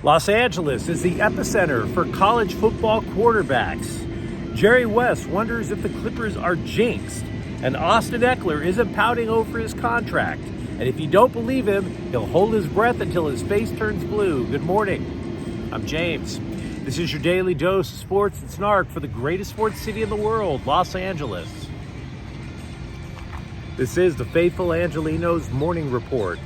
Los Angeles is the epicenter for college football quarterbacks. Jerry West wonders if the Clippers are jinxed, and Austin Ekeler isn't pouting over his contract. And if you don't believe him, he'll hold his breath until his face turns blue. Good morning. I'm James. This is your daily dose of sports and snark for the greatest sports city in the world, Los Angeles. This is the faithful Angelenos morning report.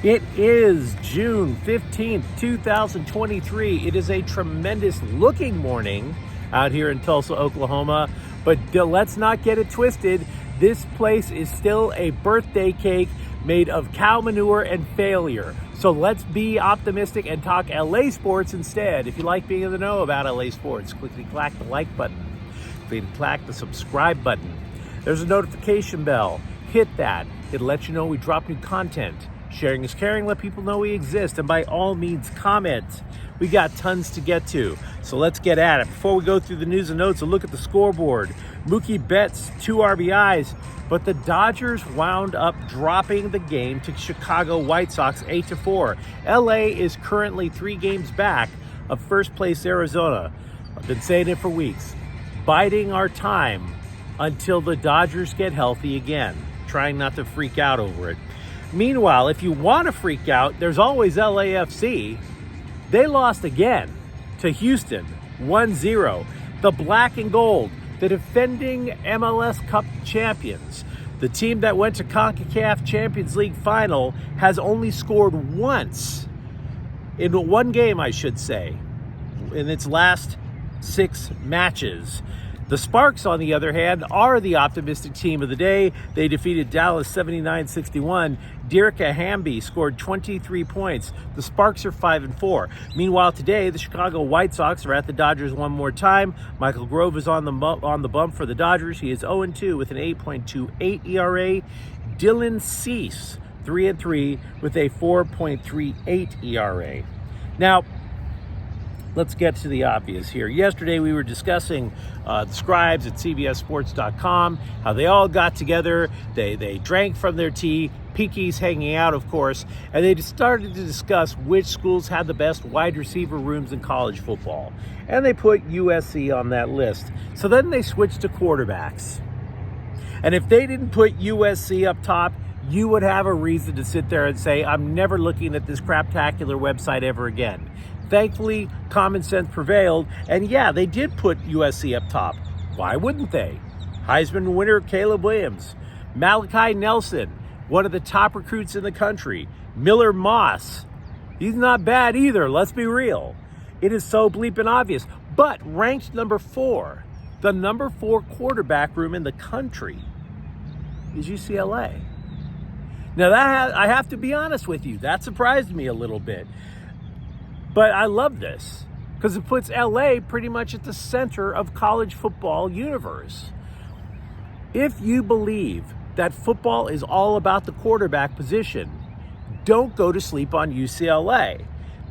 It is June 15th, 2023. It is a tremendous looking morning out here in Tulsa, Oklahoma. But let's not get it twisted. This place is still a birthday cake made of cow manure and failure. So let's be optimistic and talk LA sports instead. If you like being in the know about LA sports, clickety-clack the like button. Clickety-clack the subscribe button. There's a notification bell. Hit that. It'll let you know we drop new content. Sharing is caring. Let people know we exist. And by all means, comment. We got tons to get to. So let's get at it. Before we go through the news and notes, a look at the scoreboard. Mookie Betts, 2 RBIs. But the Dodgers wound up dropping the game to Chicago White Sox 8-4. LA is currently 3 games back of first place Arizona. I've been saying it for weeks. Biding our time until the Dodgers get healthy again. Trying not to freak out over it. Meanwhile, if you want to freak out, there's always LAFC. They lost again to Houston, 1-0. The black and gold, the defending MLS Cup champions, the team that went to CONCACAF Champions League final, has only scored once in one game, I should say, in its last 6 matches. The Sparks, on the other hand, are the optimistic team of the day. They defeated Dallas 79-61. Dierka Hamby scored 23 points. The Sparks are 5-4. Meanwhile, today, the Chicago White Sox are at the Dodgers one more time. Michael Grove is on the bump for the Dodgers. He is 0-2 with an 8.28 ERA. Dylan Cease, 3-3 with a 4.38 ERA. Now, let's get to the obvious here. Yesterday, we were discussing the scribes at CBSSports.com, how they all got together. They drank from their tea, pinkies hanging out, of course, and they started to discuss which schools had the best wide receiver rooms in college football. And they put USC on that list. So then they switched to quarterbacks. And if they didn't put USC up top, you would have a reason to sit there and say, I'm never looking at this craptacular website ever again. Thankfully, common sense prevailed, and yeah, they did put USC up top. Why wouldn't they? Heisman winner Caleb Williams, Malachi Nelson, one of the top recruits in the country, Miller Moss. He's not bad either, let's be real. It is so bleeping obvious, but ranked number 4, the number 4 quarterback room in the country is UCLA. Now, I have to be honest with you, that surprised me a little bit. But I love this because it puts LA pretty much at the center of college football universe. If you believe that football is all about the quarterback position, don't go to sleep on UCLA.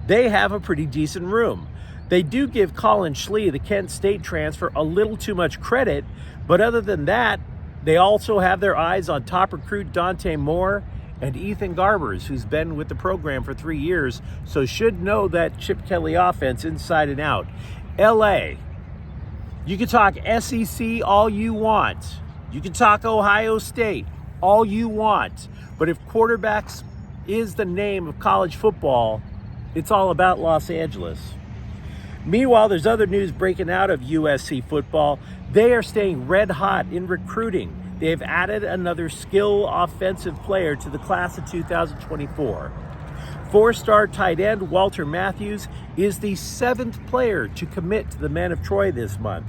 They have a pretty decent room. They do give Colin Schlee, the Kent State transfer, a little too much credit, but other than that, they also have their eyes on top recruit Dante Moore and Ethan Garbers, who's been with the program for 3 years, so should know that Chip Kelly offense inside and out. LA, you can talk SEC all you want. You can talk Ohio State all you want. But if quarterbacks is the name of college football, it's all about Los Angeles. Meanwhile, there's other news breaking out of USC football. They are staying red hot in recruiting. They have added another skill offensive player to the class of 2024. 4-star tight end Walter Matthews is the 7th player to commit to the Men of Troy this month.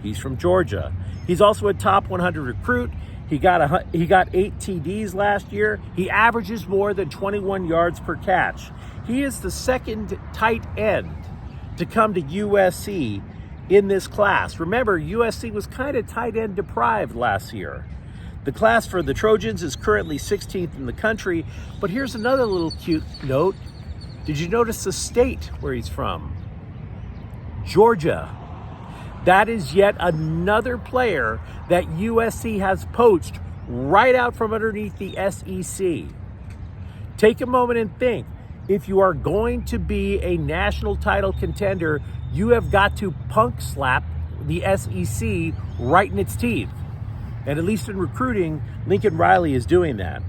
He's from Georgia. He's also a top 100 recruit. He got 8 TDs last year. He averages more than 21 yards per catch. He is the 2nd tight end to come to USC in this class. Remember, USC was kind of tight end deprived last year. The class for the Trojans is currently 16th in the country, but here's another little cute note. Did you notice the state where he's from? Georgia. That is yet another player that USC has poached right out from underneath the SEC. Take a moment and think. If you are going to be a national title contender, you have got to punk slap the SEC right in its teeth. And at least in recruiting, Lincoln Riley is doing that.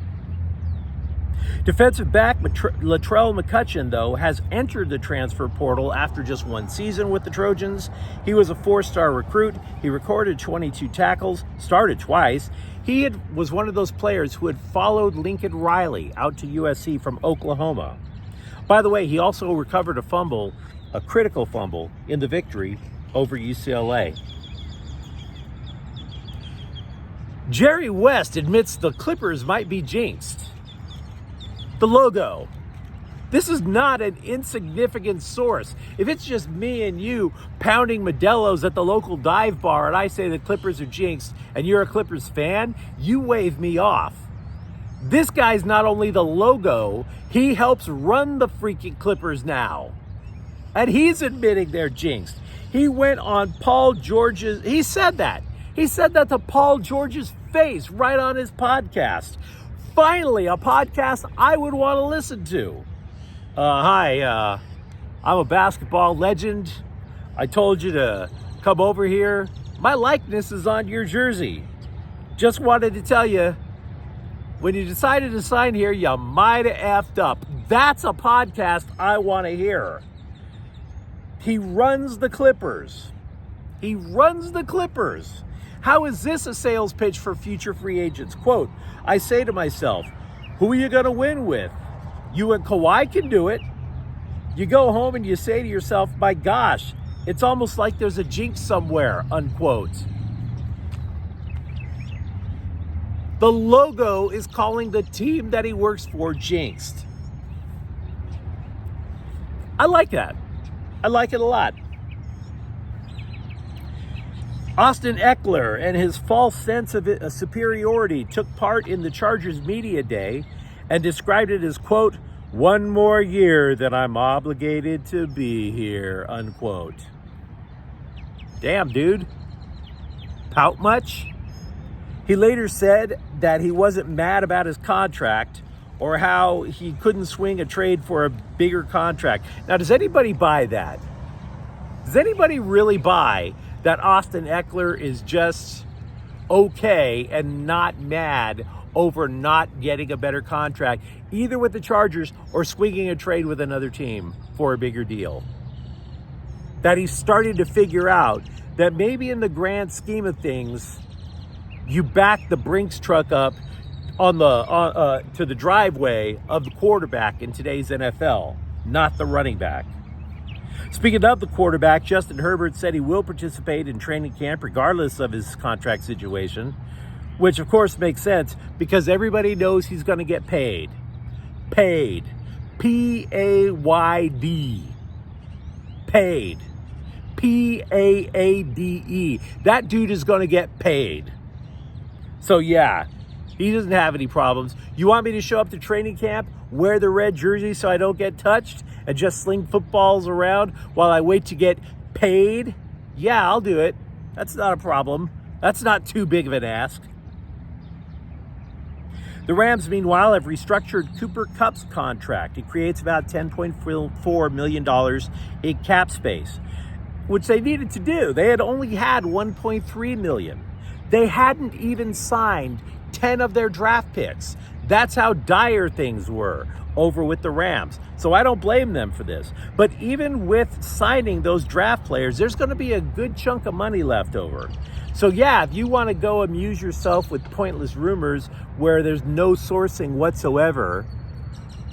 Defensive back Latrell McCutcheon, though, has entered the transfer portal after just one season with the Trojans. He was a 4-star recruit. He recorded 22 tackles, started twice. He was one of those players who had followed Lincoln Riley out to USC from Oklahoma. By the way, he also recovered a critical fumble in the victory over UCLA. Jerry West admits the Clippers might be jinxed. The logo. This is not an insignificant source. If it's just me and you pounding Modelo's at the local dive bar and I say the Clippers are jinxed and you're a Clippers fan, you wave me off. This guy's not only the logo, he helps run the freaking Clippers now. And he's admitting they're jinxed. He went on Paul George's, he said that to Paul George's face right on his podcast. Finally, a podcast I would want to listen to. Hi, I'm a basketball legend. I told you to come over here. My likeness is on your jersey. Just wanted to tell you, when you decided to sign here, you might have effed up. That's a podcast I want to hear. He runs the Clippers. He runs the Clippers. How is this a sales pitch for future free agents? Quote, I say to myself, who are you going to win with? You and Kawhi can do it. You go home and you say to yourself, my gosh, it's almost like there's a jinx somewhere, unquote. The logo is calling the team that he works for jinxed. I like that. I like it a lot. Austin Ekeler and his false sense of superiority took part in the Chargers media day and described it as, quote, one more year that I'm obligated to be here, unquote. Damn, dude. Pout much? He later said that he wasn't mad about his contract or how he couldn't swing a trade for a bigger contract. Now, does anybody buy that? Does anybody really buy that Austin Ekeler is just okay and not mad over not getting a better contract, either with the Chargers or swinging a trade with another team for a bigger deal? That he's starting to figure out that maybe in the grand scheme of things, you back the Brinks truck up on to the driveway of the quarterback in today's NFL, not the running back. Speaking of the quarterback, Justin Herbert said he will participate in training camp regardless of his contract situation, which of course makes sense because everybody knows he's going to get paid. Paid. P-A-Y-D. Paid. P-A-A-D-E. That dude is going to get paid. So yeah, he doesn't have any problems. You want me to show up to training camp, wear the red jersey so I don't get touched, and just sling footballs around while I wait to get paid? Yeah, I'll do it. That's not a problem. That's not too big of an ask. The Rams, meanwhile, have restructured Cooper Kupp's contract. It creates about $10.4 million in cap space, which they needed to do. They had only had $1.3 million. They hadn't even signed 10 of their draft picks. That's how dire things were over with the Rams. So I don't blame them for this. But even with signing those draft players, there's going to be a good chunk of money left over. So yeah, if you want to go amuse yourself with pointless rumors where there's no sourcing whatsoever,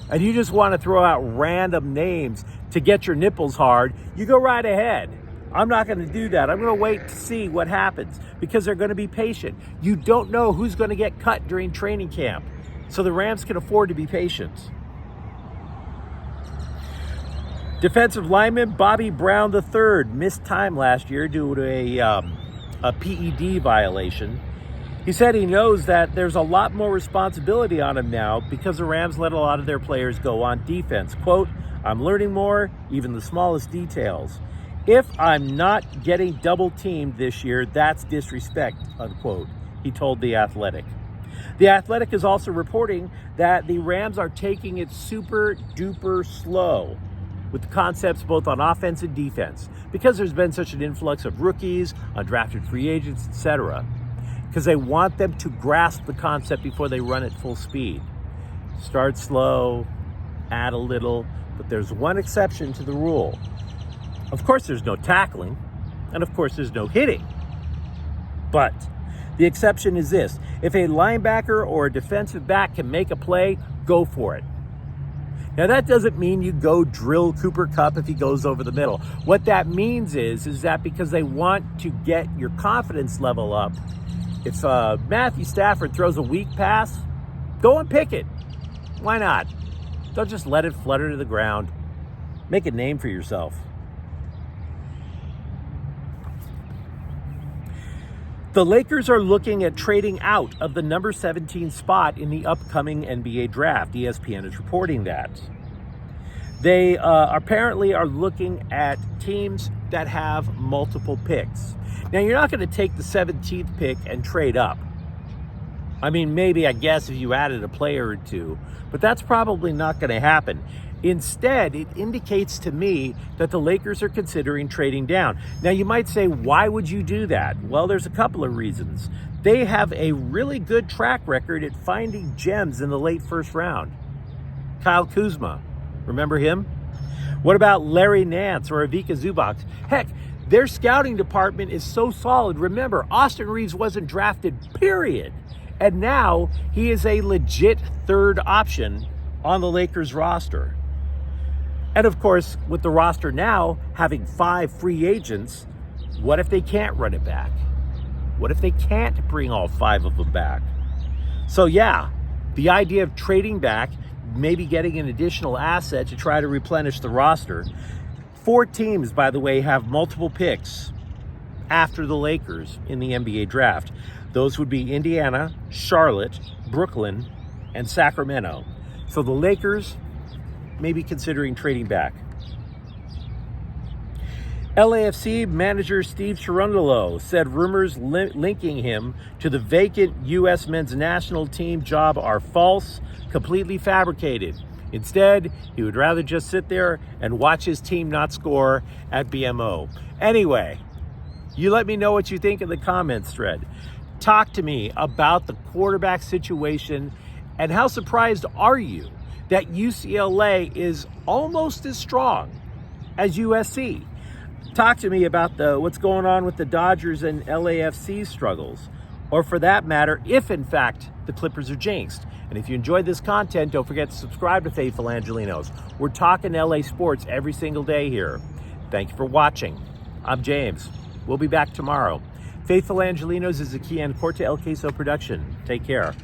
and you just want to throw out random names to get your nipples hard, you go right ahead. I'm not going to do that. I'm going to wait to see what happens because they're going to be patient. You don't know who's going to get cut during training camp. So the Rams can afford to be patient. Defensive lineman Bobby Brown III missed time last year due to a PED violation. He said he knows that there's a lot more responsibility on him now because the Rams let a lot of their players go on defense. Quote, I'm learning more, even the smallest details. If I'm not getting double teamed this year, that's disrespect, unquote, he told The Athletic. The Athletic is also reporting that the Rams are taking it super duper slow with the concepts both on offense and defense because there's been such an influx of rookies, undrafted free agents, etc. Because they want them to grasp the concept before they run at full speed. Start slow, add a little, but there's one exception to the rule. Of course, there's no tackling, and of course, there's no hitting. But the exception is this: if a linebacker or a defensive back can make a play, go for it. Now, that doesn't mean you go drill Cooper Kupp if he goes over the middle. What that means is that because they want to get your confidence level up, if Matthew Stafford throws a weak pass, go and pick it. Why not? Don't just let it flutter to the ground. Make a name for yourself. The Lakers are looking at trading out of the number 17 spot in the upcoming NBA draft. ESPN is reporting that. They apparently are looking at teams that have multiple picks. Now, you're not going to take the 17th pick and trade up. I mean, maybe, I guess, if you added a player or two, but that's probably not going to happen. Instead, it indicates to me that the Lakers are considering trading down. Now, you might say, why would you do that? Well, there's a couple of reasons. They have a really good track record at finding gems in the late first round. Kyle Kuzma, remember him? What about Larry Nance or Ivica Zubac? Heck, their scouting department is so solid. Remember, Austin Reeves wasn't drafted, period. And now he is a legit third option on the Lakers roster. And of course, with the roster now having 5 free agents, what if they can't run it back? What if they can't bring all 5 of them back? So yeah, the idea of trading back, maybe getting an additional asset to try to replenish the roster. 4 teams, by the way, have multiple picks after the Lakers in the NBA draft. Those would be Indiana, Charlotte, Brooklyn, and Sacramento. So the Lakers may be considering trading back. LAFC manager Steve Cherundolo said rumors linking him to the vacant U.S. men's national team job are false, completely fabricated. Instead, he would rather just sit there and watch his team not score at BMO. Anyway, you let me know what you think in the comments thread. Talk to me about the quarterback situation, and how surprised are you that UCLA is almost as strong as USC? Talk to me about what's going on with the Dodgers and LAFC struggles, or for that matter, if in fact the Clippers are jinxed. And if you enjoyed this content, don't forget to subscribe to Faithful Angelenos. We're talking LA sports every single day here. Thank you for watching. I'm James. We'll be back tomorrow. Faithful Angelenos is a Kian Corte El Queso production. Take care.